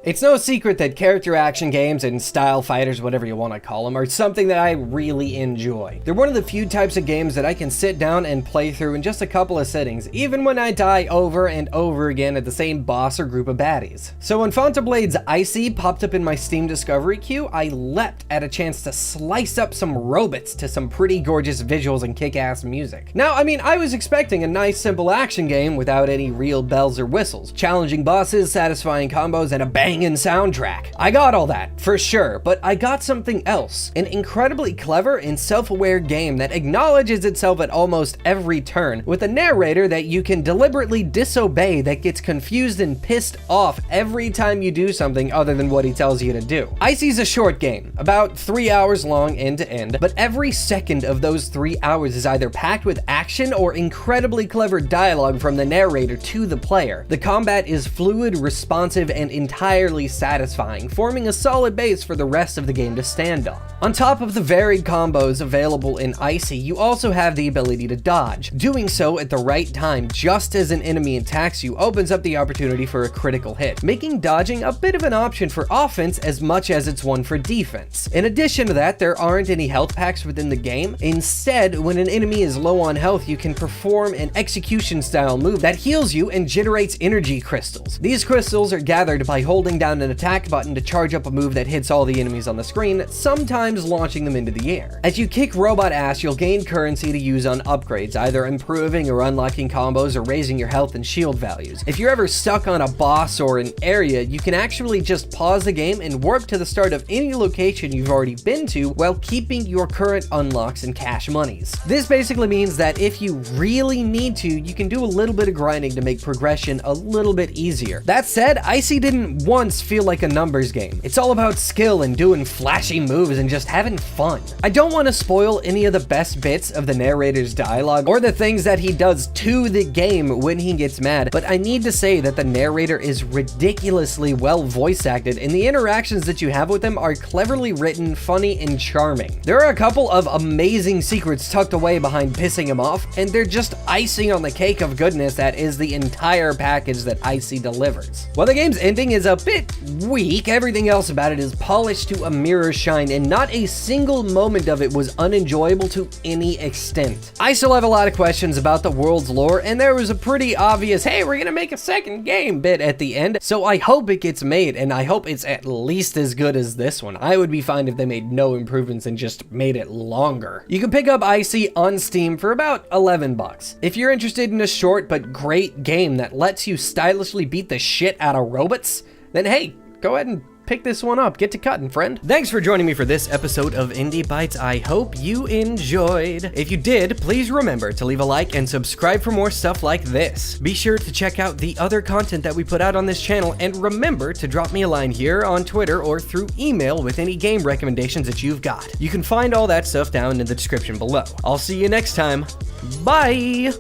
It's no secret that character action games and style fighters, whatever you want to call them, are something that I really enjoy. They're one of the few types of games that I can sit down and play through in just a couple of sittings, even when I die over and over again at the same boss or group of baddies. So when Blades ICEY popped up in my Steam discovery queue, I leapt at a chance to slice up some robots to some pretty gorgeous visuals and kick-ass music. Now, I mean, I was expecting a nice simple action game without any real bells or whistles, challenging bosses, satisfying combos, and a banging soundtrack. I got all that, for sure, but I got something else. An incredibly clever and self-aware game that acknowledges itself at almost every turn, with a narrator that you can deliberately disobey that gets confused and pissed off every time you do something other than what he tells you to do. ICEY's a short game, about 3 hours long end to end, but every second of those 3 hours is either packed with action or incredibly clever dialogue from the narrator to the player. The combat is fluid, responsive, and entirely satisfying, forming a solid base for the rest of the game to stand on. On top of the varied combos available in ICEY, you also have the ability to dodge. Doing so at the right time, just as an enemy attacks you, opens up the opportunity for a critical hit, making dodging a bit of an option for offense as much as it's one for defense. In addition to that, there aren't any health packs within the game. Instead, when an enemy is low on health, you can perform an execution style move that heals you and generates energy crystals. These crystals are gathered by holding down an attack button to charge up a move that hits all the enemies on the screen, sometimes launching them into the air. As you kick robot ass, you'll gain currency to use on upgrades, either improving or unlocking combos or raising your health and shield values. If you're ever stuck on a boss or an area, you can actually just pause the game and warp to the start of any location you've already been to while keeping your current unlocks and cash monies. This basically means that if you really need to, you can do a little bit of grinding to make progression a little bit easier. That said, ICEY didn't once feel like a numbers game. It's all about skill and doing flashy moves and just having fun. I don't want to spoil any of the best bits of the narrator's dialogue or the things that he does to the game when he gets mad, but I need to say that the narrator is ridiculously well voice acted and the interactions that you have with him are cleverly written, funny, and charming. There are a couple of amazing secrets tucked away behind pissing him off, and they're just icing on the cake of goodness that is the entire package that ICEY delivers. While the game's ending is a bit weak, everything else about it is polished to a mirror shine, and not a single moment of it was unenjoyable to any extent. I still have a lot of questions about the world's lore, and there was a pretty obvious, hey, we're gonna make a second game bit at the end, so I hope it gets made, and I hope it's at least as good as this one. I would be fine if they made no improvements and just made it longer. You can pick up ICEY on Steam for about $11. If you're interested in a short but great game that lets you stylishly beat the shit out of robots, then hey, go ahead and pick this one up. Get to cutting, friend. Thanks for joining me for this episode of Indie Bytes. I hope you enjoyed. If you did, please remember to leave a like and subscribe for more stuff like this. Be sure to check out the other content that we put out on this channel, and remember to drop me a line here on Twitter or through email with any game recommendations that you've got. You can find all that stuff down in the description below. I'll see you next time. Bye!